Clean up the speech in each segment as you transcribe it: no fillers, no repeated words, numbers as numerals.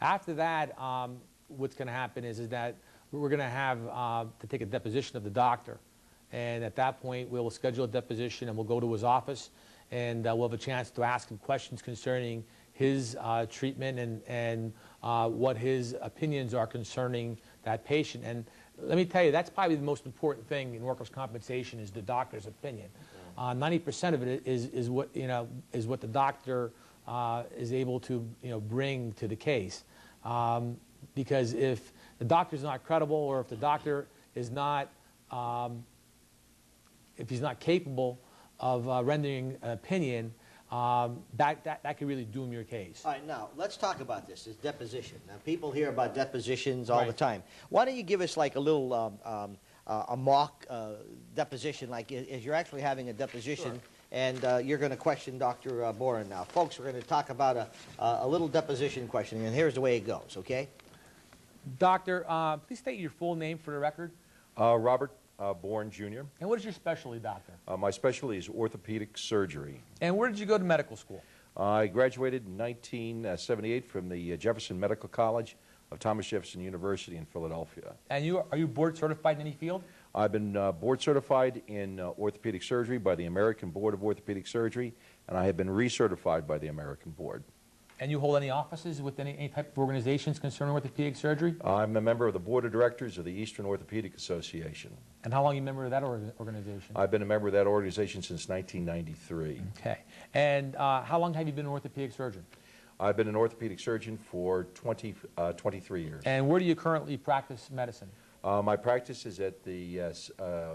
After that, what's going to happen is that we're going to have to take a deposition of the doctor. And at that point, we'll schedule a deposition and we'll go to his office and we'll have a chance to ask him questions concerning his treatment and what his opinions are concerning that patient. And let me tell you, that's probably the most important thing in workers' compensation is the doctor's opinion. 90% of it is what the doctor is able to bring to the case. Because if the doctor's not credible or if the doctor is not if he's not capable of rendering an opinion, that could really doom your case. All right, now let's talk about this deposition. Now people hear about depositions all the time. Why don't you give us like a little a mock deposition, like as you're actually having a deposition. Sure. And you're going to question Dr. Boren now. Folks, we're going to talk about a little deposition questioning, and here's the way it goes, okay? Doctor, please state your full name for the record. Robert Bourne, Jr. And what is your specialty, doctor? My specialty is orthopedic surgery. And where did you go to medical school? I graduated in 1978 from the Jefferson Medical College of Thomas Jefferson University in Philadelphia. And are you board certified in any field? I've been board certified in orthopedic surgery by the American Board of Orthopedic Surgery, and I have been recertified by the American Board. And you hold any offices with any type of organizations concerning orthopedic surgery? I'm a member of the Board of Directors of the Eastern Orthopedic Association. And how long are you a member of that organization? I've been a member of that organization since 1993. Okay. And how long have you been an orthopedic surgeon? I've been an orthopedic surgeon for 23 years. And where do you currently practice medicine? My practice is at the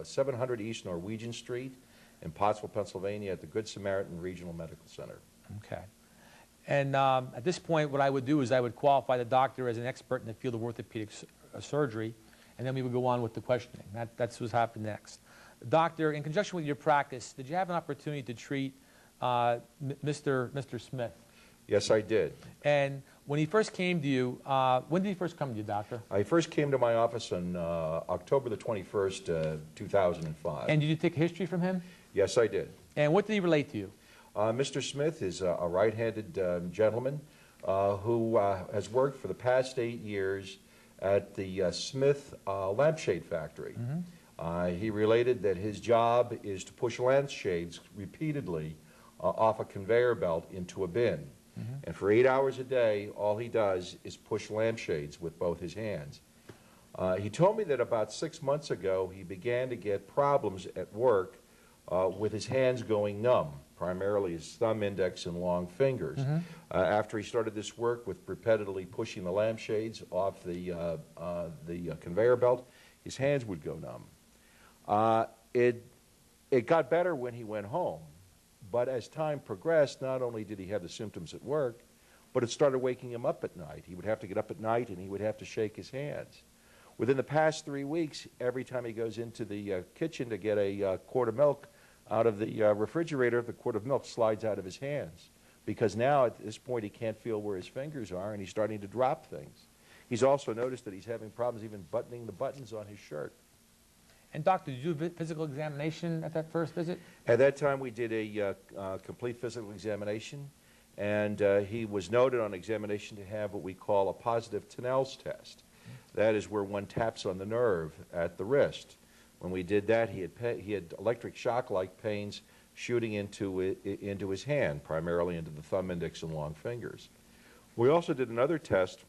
700 East Norwegian Street in Pottsville, Pennsylvania at the Good Samaritan Regional Medical Center. Okay. And at this point, what I would do is I would qualify the doctor as an expert in the field of orthopedic surgery, and then we would go on with the questioning. That's what's happened next. Doctor, in conjunction with your practice, did you have an opportunity to treat Mr. Smith? Yes, I did. And when he first came to you, when did he first come to you, doctor? I first came to my office on October the 21st, 2005. And did you take a history from him? Yes, I did. And what did he relate to you? Mr. Smith is a right-handed gentleman who has worked for the past 8 years at the Smith lampshade factory. Mm-hmm. He related that his job is to push lampshades repeatedly off a conveyor belt into a bin. Mm-hmm. And for 8 hours a day, all he does is push lampshades with both his hands. He told me that about 6 months ago, he began to get problems at work with his hands going numb, primarily his thumb, index, and long fingers. Mm-hmm. After he started this work with repetitively pushing the lampshades off the conveyor belt, his hands would go numb. It got better when he went home. But as time progressed, not only did he have the symptoms at work, but it started waking him up at night. He would have to get up at night and he would have to shake his hands. Within the past 3 weeks, every time he goes into the kitchen to get a quart of milk out of the refrigerator, the quart of milk slides out of his hands. Because now at this point he can't feel where his fingers are and he's starting to drop things. He's also noticed that he's having problems even buttoning the buttons on his shirt. And doctor, did you do a physical examination at that first visit? At that time, we did a complete physical examination, and he was noted on examination to have what we call a positive Tinel's test. That is where one taps on the nerve at the wrist. When we did that, he had electric shock-like pains shooting into his hand, primarily into the thumb, index, and long fingers. We also did another test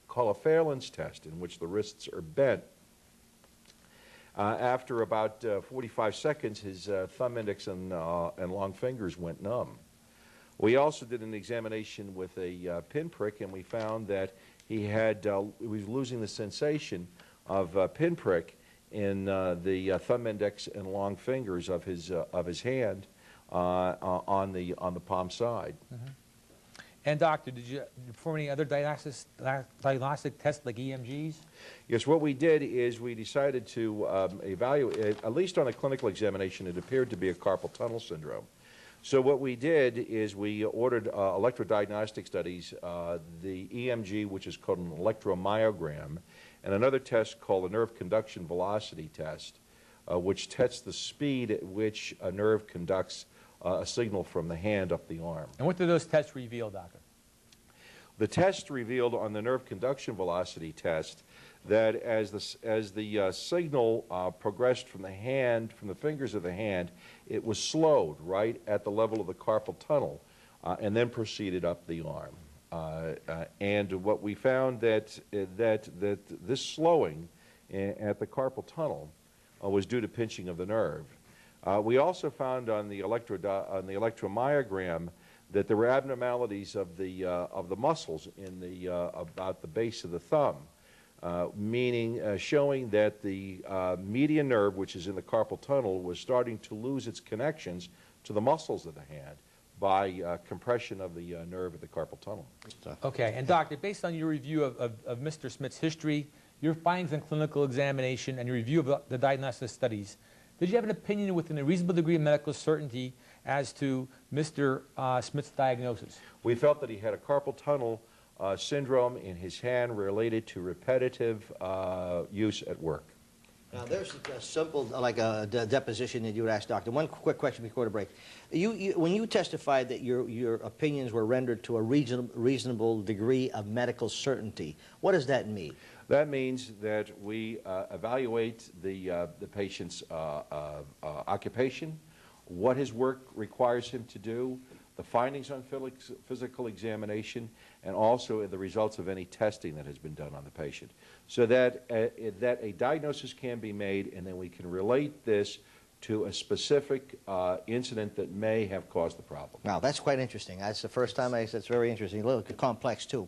called a Phelan's test, in which the wrists are bent. After about 45 seconds, his thumb, index, and long fingers went numb. We also did an examination with a pinprick, and we found that he was losing the sensation of pinprick in the thumb, index, and long fingers of his hand on the palm side. Mm-hmm. And doctor, did you perform any other diagnostic tests like EMGs? Yes, what we did is we decided to evaluate, at least on a clinical examination, it appeared to be a carpal tunnel syndrome. So what we did is we ordered electrodiagnostic studies, the EMG, which is called an electromyogram, and another test called a nerve conduction velocity test, which tests the speed at which a nerve conducts a signal from the hand up the arm. And what do those tests reveal, doctor? The test revealed on the nerve conduction velocity test that as the signal progressed from the hand, from the fingers of the hand, it was slowed right at the level of the carpal tunnel and then proceeded up the arm. And what we found that this slowing at the carpal tunnel was due to pinching of the nerve. We also found on the electromyogram that there were abnormalities of the muscles in about the base of the thumb, meaning showing that the median nerve, which is in the carpal tunnel, was starting to lose its connections to the muscles of the hand by compression of the nerve at the carpal tunnel. Okay, and doctor, based on your review of Mr. Smith's history, your findings on clinical examination, and your review of the diagnostic studies, did you have an opinion within a reasonable degree of medical certainty as to Mr. Smith's diagnosis? We felt that he had a carpal tunnel syndrome in his hand related to repetitive use at work. Now, there's a simple, like a deposition that you would ask, doctor. One quick question before the break. When you testified that your opinions were rendered to a reasonable degree of medical certainty, what does that mean? That means that we evaluate the patient's occupation, what his work requires him to do, the findings on physical examination, and also the results of any testing that has been done on the patient, so that a diagnosis can be made, and then we can relate this to a specific incident that may have caused the problem. Wow, that's quite interesting. That's the first time that's very interesting. A little complex, too.